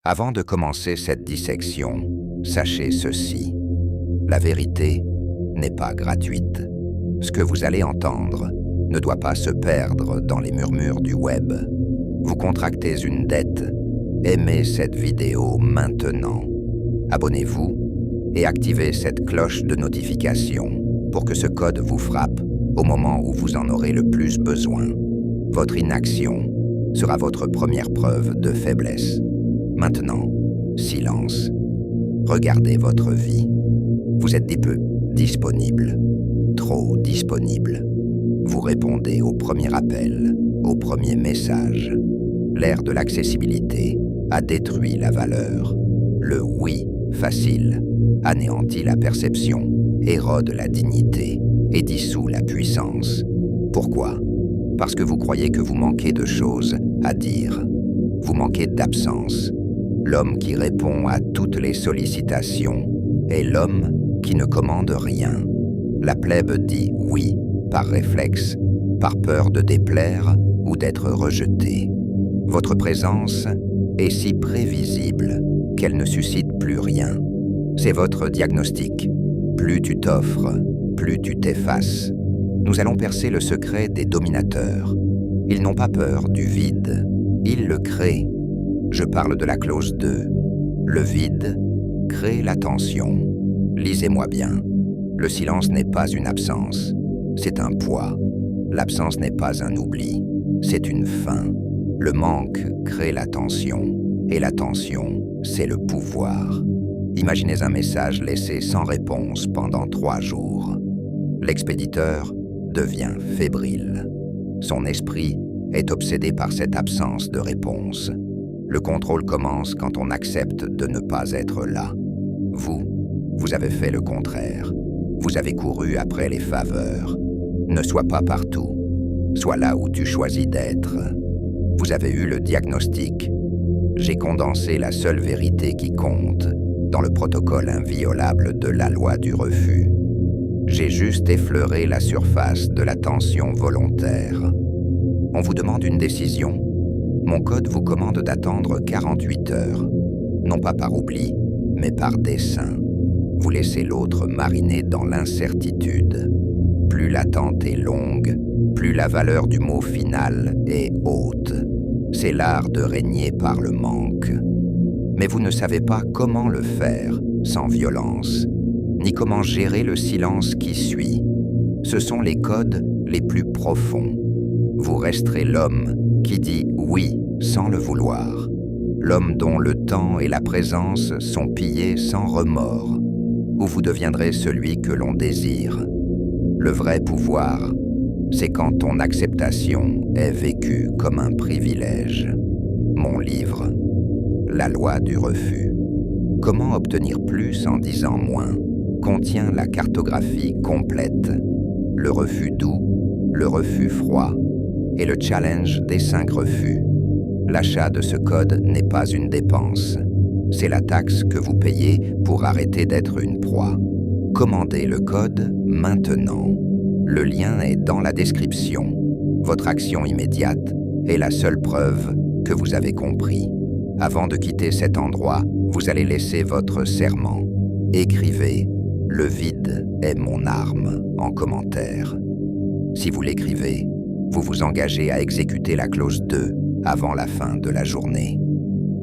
Avant de commencer cette dissection, sachez ceci. La vérité n'est pas gratuite. Ce que vous allez entendre ne doit pas se perdre dans les murmures du web. Vous contractez une dette. Aimez cette vidéo maintenant. Abonnez-vous et activez cette cloche de notification pour que ce code vous frappe au moment où vous en aurez le plus besoin. Votre inaction sera votre première preuve de faiblesse. Maintenant, silence. Regardez votre vie. Vous êtes disponible, trop disponible. Vous répondez au premier appel, au premier message. L'ère de l'accessibilité a détruit la valeur. Le oui facile anéantit la perception, érode la dignité et dissout la puissance. Pourquoi? Parce que vous croyez que vous manquez de choses à dire. Vous manquez d'absence. L'homme qui répond à toutes les sollicitations est l'homme qui ne commande rien. La plèbe dit oui par réflexe, par peur de déplaire ou d'être rejeté. Votre présence est si prévisible qu'elle ne suscite plus rien. C'est votre diagnostic. Plus tu t'offres, plus tu t'effaces. Nous allons percer le secret des dominateurs. Ils n'ont pas peur du vide. Ils le créent. Je parle de la clause 2. Le vide crée la tension. Lisez-moi bien. Le silence n'est pas une absence. C'est un poids. L'absence n'est pas un oubli. C'est une fin. Le manque crée la tension. Et la tension, c'est le pouvoir. Imaginez un message laissé sans réponse pendant 3 jours. L'expéditeur devient fébrile. Son esprit est obsédé par cette absence de réponse. Le contrôle commence quand on accepte de ne pas être là. Vous avez fait le contraire. Vous avez couru après les faveurs. Ne sois pas partout. Sois là où tu choisis d'être. Vous avez eu le diagnostic. J'ai condensé la seule vérité qui compte dans le protocole inviolable de la loi du refus. J'ai juste effleuré la surface de la tension volontaire. On vous demande une décision. Mon code vous commande d'attendre 48 heures. Non pas par oubli, mais par dessein. Vous laissez l'autre mariner dans l'incertitude. Plus l'attente est longue, plus la valeur du mot final est haute. C'est l'art de régner par le manque. Mais vous ne savez pas comment le faire sans violence, ni comment gérer le silence qui suit. Ce sont les codes les plus profonds. Vous resterez l'homme qui dit oui sans le vouloir. L'homme dont le temps et la présence sont pillés sans remords. Ou vous deviendrez celui que l'on désire. Le vrai pouvoir, c'est quand ton acceptation est vécue comme un privilège. Mon livre, La loi du refus. Comment obtenir plus en disant moins contient la cartographie complète. Le refus doux, le refus froid et le challenge des 5 refus. L'achat de ce code n'est pas une dépense. C'est la taxe que vous payez pour arrêter d'être une proie. Commandez le code maintenant. Le lien est dans la description. Votre action immédiate est la seule preuve que vous avez compris. Avant de quitter cet endroit, vous allez laisser votre serment. Écrivez « Le vide est mon arme » en commentaire. Si vous l'écrivez, vous vous engagez à exécuter la clause 2 avant la fin de la journée.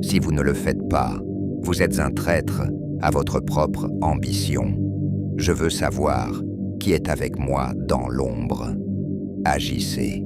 Si vous ne le faites pas, vous êtes un traître à votre propre ambition. Je veux savoir qui est avec moi dans l'ombre. Agissez.